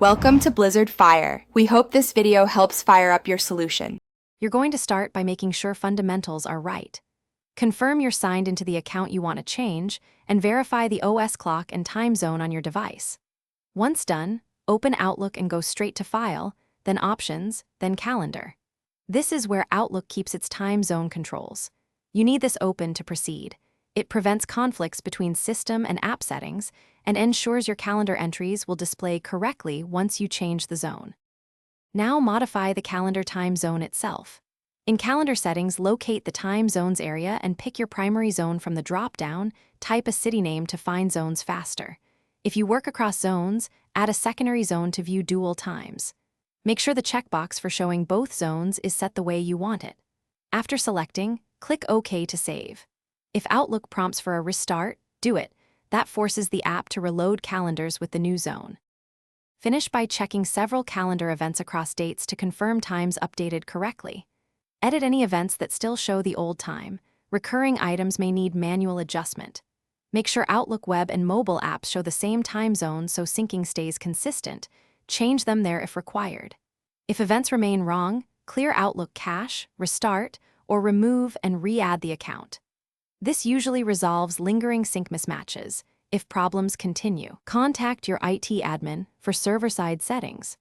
Welcome to Blizzard Fire. We hope this video helps fire up your solution. You're going to start by making sure fundamentals are right. Confirm you're signed into the account you want to change, and verify the OS clock and time zone on your device. Once done, open Outlook and go straight to File, then Options, then Calendar. This is where Outlook keeps its time zone controls. You need this open to proceed. It prevents conflicts between system and app settings and ensures your calendar entries will display correctly once you change the zone. Now modify the calendar time zone itself. In Calendar Settings, locate the Time Zones area and pick your primary zone from the drop-down. Type a city name to find zones faster. If you work across zones, add a secondary zone to view dual times. Make sure the checkbox for showing both zones is set the way you want it. After selecting, click OK to save. If Outlook prompts for a restart, do it. That forces the app to reload calendars with the new zone. Finish by checking several calendar events across dates to confirm times updated correctly. Edit any events that still show the old time. Recurring items may need manual adjustment. Make sure Outlook web and mobile apps show the same time zone so syncing stays consistent. Change them there if required. If events remain wrong, clear Outlook cache, restart, or remove and re-add the account. This usually resolves lingering sync mismatches. If problems continue, contact your IT admin for server-side settings.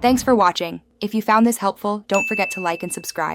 Thanks for watching. If you found this helpful, don't forget to like and subscribe.